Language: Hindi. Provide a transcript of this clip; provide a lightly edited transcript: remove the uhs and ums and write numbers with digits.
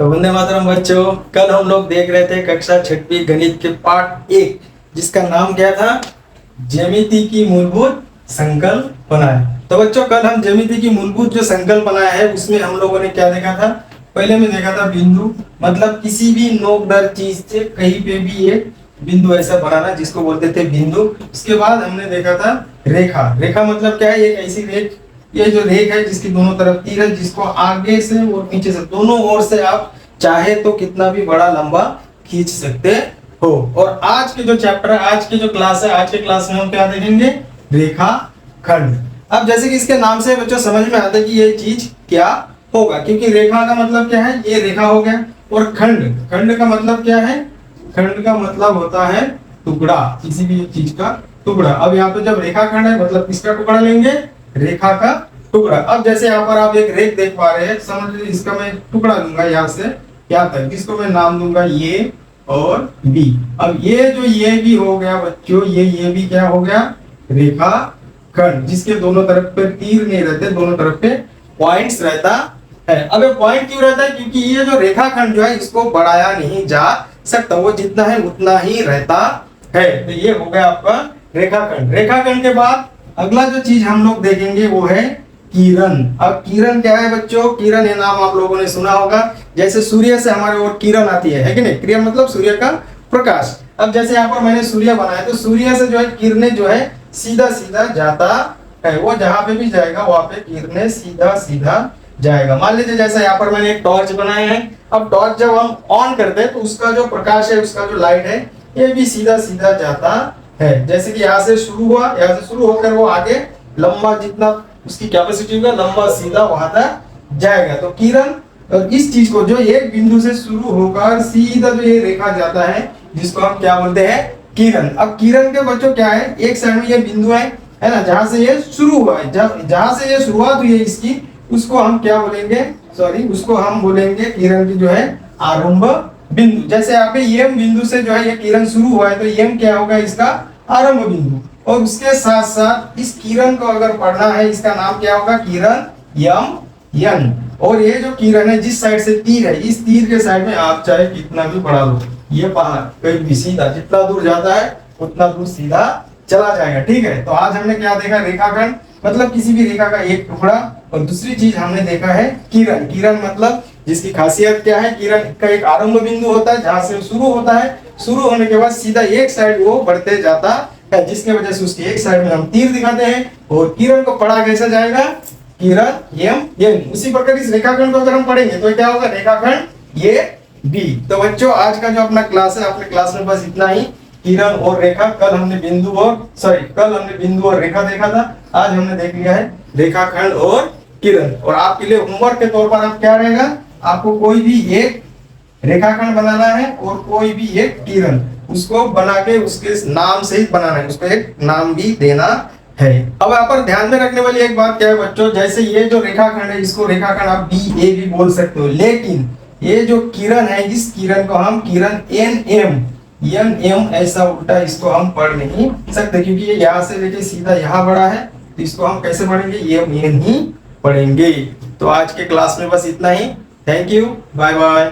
तो वंदे मातरम बच्चों, कल हम लोग देख रहे थे कक्षा छठवीं गणित के पार्ट 1 जिसका नाम क्या था? ज्यामिति की मूलभूत संकल्पनाएं। तो बच्चों, कल हम ज्यामिति की मूलभूत जो संकल्पनाएं है उसमें हम लोगों ने क्या देखा था? पहले में देखा था बिंदु, मतलब किसी भी नोकदार चीज से कहीं पे भी एक बिंदु ऐसा बनाना जिसको बोलते थे बिंदु। उसके बाद हमने देखा था रेखा। रेखा मतलब क्या है? एक ऐसी रेख, ये जो रेख है जिसकी दोनों तरफ तीर है, जिसको आगे से और पीछे से दोनों ओर से आप चाहे तो कितना भी बड़ा लंबा खींच सकते हो। और आज के जो चैप्टर है, आज की जो क्लास है, आज के क्लास में हम क्या देखेंगे? रेखा खंड। अब जैसे कि इसके नाम से बच्चों समझ में आता है कि ये चीज क्या होगा, क्योंकि रेखा का मतलब क्या है? ये रेखा हो गया। और खंड, खंड का मतलब क्या है? खंड का मतलब होता है टुकड़ा, किसी भी चीज का टुकड़ा। अब यहाँ पे जब रेखा खंड है मतलब किसका टुकड़ा लेंगे? रेखा का टुकड़ा। अब जैसे यहाँ पर आप एक रेख देख पा रहे हैं, समझ लीजिए इसका मैं टुकड़ा लूंगा यहाँ से यहाँ तक, जिसको मैं नाम दूंगा ए और बी। अब ये जो ये भी हो गया बच्चों, ये भी क्या हो गया? रेखा खंड, जिसके दोनों तरफ पे तीर नहीं रहते, दोनों तरफ पे पॉइंट्स रहता है। अब ये पॉइंट क्यों रहता है? क्योंकि ये जो रेखा खंड जो है इसको बढ़ाया नहीं जा सकता, वो जितना है उतना ही रहता है। तो ये हो गया आपका रेखाखंड। रेखाखंड के बाद अगला जो चीज हम लोग देखेंगे वो है किरण। अब किरण क्या है बच्चों? किरण ये नाम आप लोगों ने सुना होगा। जैसे सूर्य से हमारे ओर किरण आती है कि नहीं? किरण मतलब सूर्य का प्रकाश। अब जैसे यहाँ पर मैंने सूर्य बनाया, तो सूर्य से जो है किरणें जो है सीधा सीधा जाता है। वो जहां पे भी जाएगा वहां पे किरणें सीधा सीधा जाएगा। मान लीजिए जैसे यहाँ पर मैंने एक टॉर्च बनाया है। अब टॉर्च जब हम ऑन करते हैं तो उसका जो प्रकाश है, उसका जो लाइट है, ये भी सीधा सीधा जाता है। जैसे कि यहाँ से शुरू हुआ, यहाँ से शुरू होकर वो आगे लंबा, जितना उसकी कैपेसिटी होगा, लंबा सीधा वहां तक जाएगा। तो किरण, और इस चीज को जो एक बिंदु से शुरू होकर सीधा जो ये रेखा जाता है, जिसको हम क्या बोलते हैं? किरण। अब किरण के बच्चों क्या है? एक साइड में ये बिंदु है ना, जहां से ये शुरू हुआ है, जहां से ये शुरुआत हुई है इसकी, उसको हम क्या बोलेंगे? उसको हम बोलेंगे किरण की जो है आरंभ बिंदु। जैसे यहाँ पे एम बिंदु से जो है ये किरण शुरू हुआ है, तो एम क्या होगा? इसका आरंभ बिंदु। और उसके साथ साथ इस किरण को अगर पढ़ना है, इसका नाम क्या होगा? किरण यम यन। और ये जो किरण है, जिस साइड से तीर है, इस तीर के साइड में आप चाहे कितना भी बढ़ा लो, ये पहाड़ कहीं भी सीधा जितना दूर जाता है उतना दूर सीधा चला जाएगा। ठीक है, तो आज हमने क्या देखा? रेखाखंड मतलब किसी भी रेखा का एक टुकड़ा। और दूसरी चीज हमने देखा है किरण। किरण मतलब जिसकी खासियत क्या है? किरण का एक आरंभ बिंदु होता है जहां से शुरू होता है, शुरू होने के बाद सीधा एक साइड वो बढ़ते जाता है, जिसके वजह से उसकी एक साइड में हम तीर दिखाते हैं। और किरण को पढ़ा कैसे जाएगा? किरण एम एन। उसी प्रकार इस रेखाखंड को अगर हम पढ़ेंगे तो क्या होगा? रेखाखंड ये बी। तो बच्चों, आज का जो अपना क्लास है, अपने क्लास में बस इतना ही। किरण और रेखा, कल हमने बिंदु और रेखा देखा था। आज हमने देख लिया है रेखाखंड और किरण। और आपके लिए होमवर्क के तौर पर आप क्या रहेगा? आपको कोई भी एक रेखाखंड बनाना है और कोई भी एक किरण, उसको बना के उसके नाम सहित बनाना है, उसको एक नाम भी देना है। अब यहाँ पर ध्यान में रखने वाली एक बात क्या है बच्चों? जैसे ये जो रेखाखंड है, इसको रेखाखंड आप बी ए भी बोल सकते हो, लेकिन ये जो किरण है, इस किरण को हम किरण एन एम ऐसा उल्टा इसको हम पढ़ नहीं सकते, क्योंकि ये यहाँ से लेके सीधा यहाँ बड़ा है। तो इसको हम कैसे पढ़ेंगे? एम एन ही पढ़ेंगे। तो आज के क्लास में बस इतना ही। Thank you, bye bye.